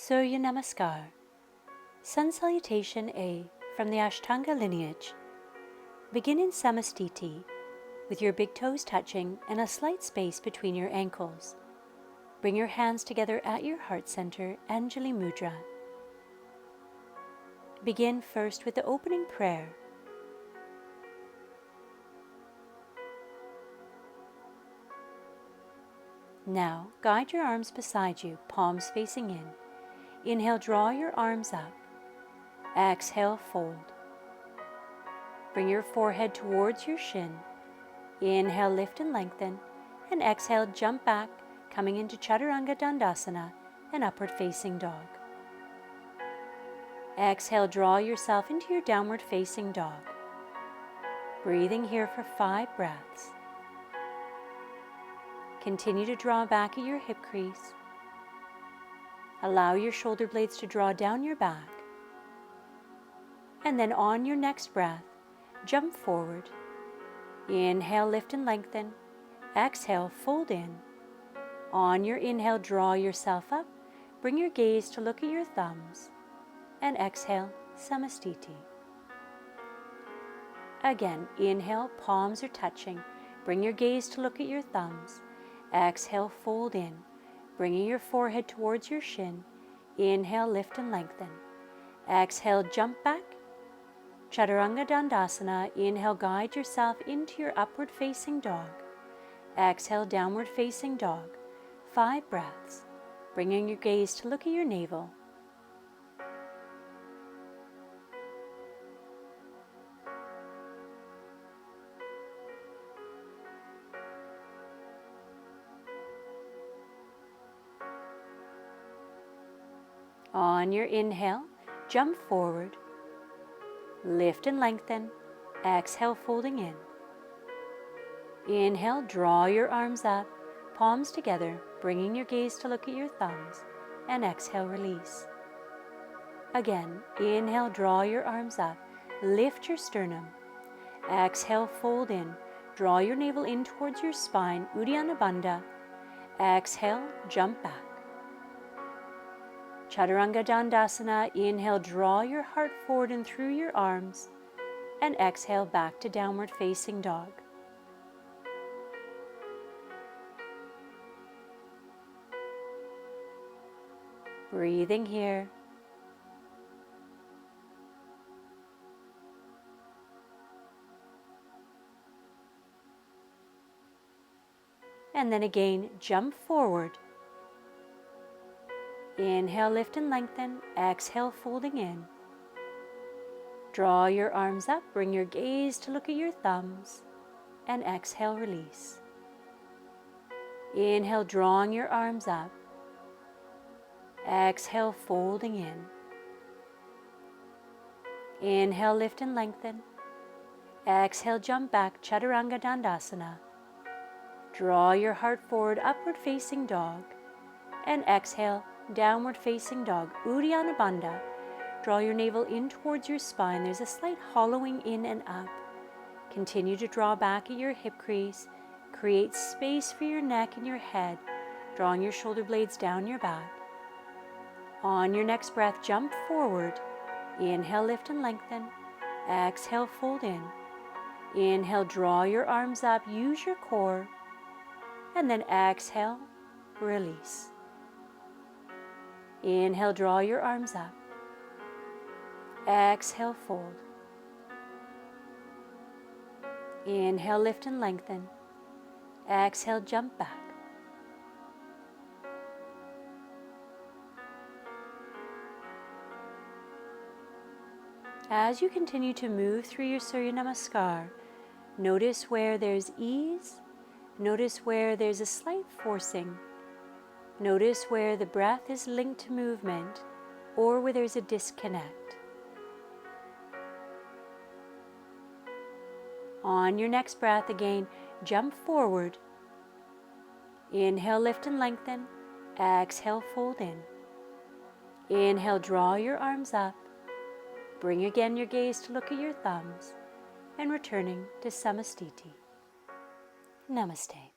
Surya Namaskar, Sun Salutation A from the Ashtanga lineage. Begin in Samastiti, with your big toes touching and a slight space between your ankles. Bring your hands together at your heart center, Anjali Mudra. Begin first with the opening prayer. Now, guide your arms beside you, palms facing in. Inhale, draw your arms up. Exhale, fold. Bring your forehead towards your shin. Inhale, lift and lengthen. And exhale, jump back, coming into Chaturanga Dandasana, an upward facing dog. Exhale, draw yourself into your downward facing dog. Breathing here for 5 breaths. Continue to draw back at your hip crease. Allow your shoulder blades to draw down your back. And then on your next breath, jump forward. Inhale, lift and lengthen. Exhale, fold in. On your inhale, draw yourself up. Bring your gaze to look at your thumbs. And exhale, Samastiti. Again, inhale, palms are touching. Bring your gaze to look at your thumbs. Exhale, fold in, bringing your forehead towards your shin. Inhale, lift and lengthen. Exhale, jump back. Chaturanga Dandasana. Inhale, guide yourself into your upward facing dog. Exhale, downward facing dog. 5 breaths, bringing your gaze to look at your navel. On your inhale, jump forward, lift and lengthen, exhale, folding in. Inhale, draw your arms up, palms together, bringing your gaze to look at your thumbs, and exhale, release. Again, inhale, draw your arms up, lift your sternum. Exhale, fold in, draw your navel in towards your spine, Uddiyana Bandha. Exhale, jump back. Chaturanga Dandasana. Inhale, draw your heart forward and through your arms, and exhale back to downward facing dog. Breathing here. And then again, jump forward. Inhale, lift and lengthen. Exhale, folding in. Draw your arms up. Bring your gaze to look at your thumbs. And exhale, release. Inhale, drawing your arms up. Exhale, folding in. Inhale, lift and lengthen. Exhale, jump back, Chaturanga Dandasana. Draw your heart forward, upward facing dog. And exhale, downward facing dog, Uddiyana Bandha. Draw your navel in towards your spine. There's a slight hollowing in and up. Continue to draw back at your hip crease. Create space for your neck and your head, drawing your shoulder blades down your back. On your next breath, jump forward. Inhale, lift and lengthen. Exhale, fold in. Inhale, draw your arms up. Use your core. And then exhale, release. Inhale, draw your arms up. Exhale, fold. Inhale, lift and lengthen. Exhale, jump back. As you continue to move through your Surya Namaskar, notice where there's ease. Notice where there's a slight forcing. Notice where the breath is linked to movement or where there's a disconnect. On your next breath, again, jump forward. Inhale, lift and lengthen. Exhale, fold in. Inhale, draw your arms up. Bring again your gaze to look at your thumbs and returning to Samastiti. Namaste.